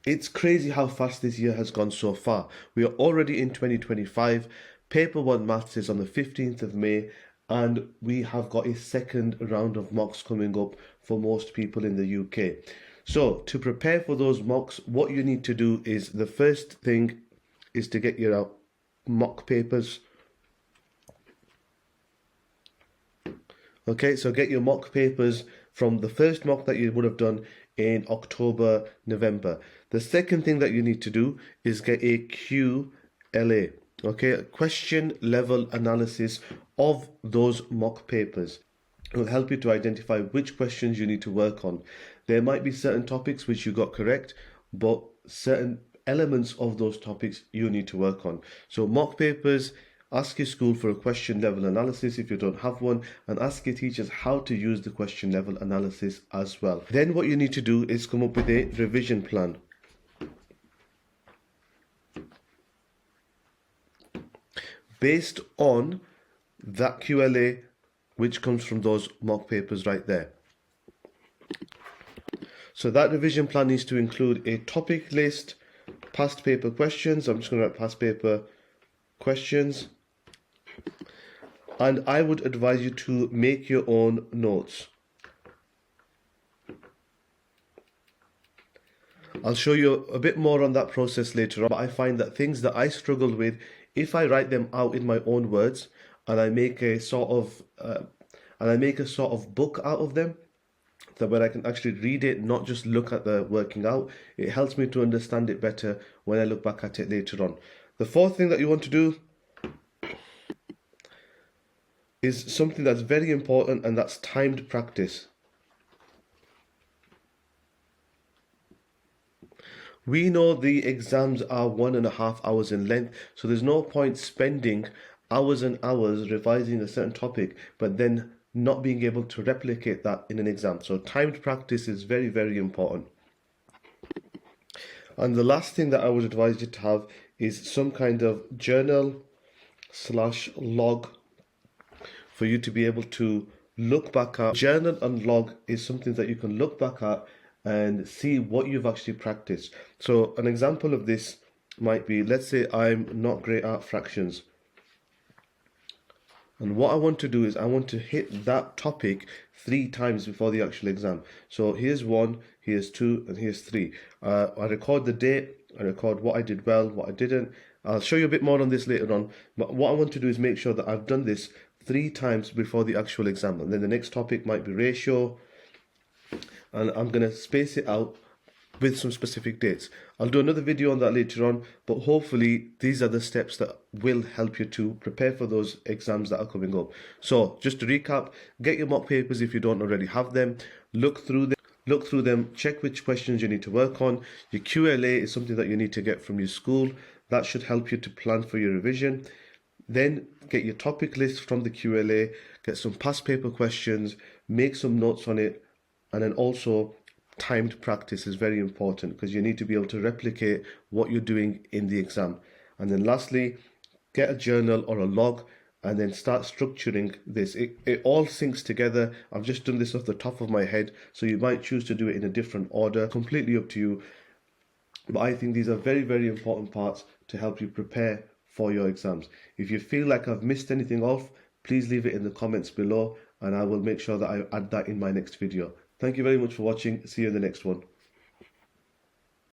It's crazy how fast this year has gone so far. We are already in 2025. Paper 1 maths is on the 15th of May, and we have got a second round of mocks coming up for most people in the UK. So, to prepare for those mocks, what you need to do is the first thing is to get your mock papers. Okay, so get your mock papers from the first mock that you would have done in October, November. The second thing that you need to do is get a QLA, okay, a question level analysis of those mock papers. It will help you to identify which questions you need to work on. There might be certain topics which you got correct, but certain elements of those topics you need to work on. So mock papers, ask your school for a question level analysis if you don't have one, and ask your teachers how to use the question level analysis as well. Then what you need to do is come up with a revision plan. Based on that QLA which comes from those mock papers right there. So that revision plan needs to include a topic list, past paper questions. I'm just going to write past paper questions. And I would advise you to make your own notes. I'll show you a bit more on that process later on, but I find that things that I struggle with, if I write them out in my own words and I make a sort of book out of them, that where I can actually read it, not just look at the working out, it helps me to understand it better when I look back at it later on. The fourth thing that you want to do is something that's very important, and that's timed practice. We know the exams are 1.5 hours in length, so there's no point spending hours and hours revising a certain topic, but then not being able to replicate that in an exam. So timed practice is very, very important. And the last thing that I would advise you to have is some kind of journal/log for you to be able to look back at. Journal and log is something that you can look back at and see what you've actually practiced. So an example of this might be, let's say I'm not great at fractions. And what I want to do is I want to hit that topic 3 times before the actual exam. So here's 1, here's 2, and here's 3. I record the date, I record what I did well, what I didn't. I'll show you a bit more on this later on. But what I want to do is make sure that I've done this 3 times before the actual exam. And then the next topic might be ratio. And I'm going to space it out with some specific dates. I'll do another video on that later on, but hopefully these are the steps that will help you to prepare for those exams that are coming up. So just to recap, get your mock papers if you don't already have them, look through them, check which questions you need to work on. Your QLA is something that you need to get from your school. That should help you to plan for your revision. Then get your topic list from the QLA, get some past paper questions, make some notes on it, and then also timed practice is very important because you need to be able to replicate what you're doing in the exam. And then lastly, get a journal or a log and then start structuring this. It all syncs together. I've just done this off the top of my head, so you might choose to do it in a different order, completely up to you. But I think these are very, very important parts to help you prepare for your exams. If you feel like I've missed anything off, please leave it in the comments below and I will make sure that I add that in my next video. Thank you very much for watching. See you in the next one.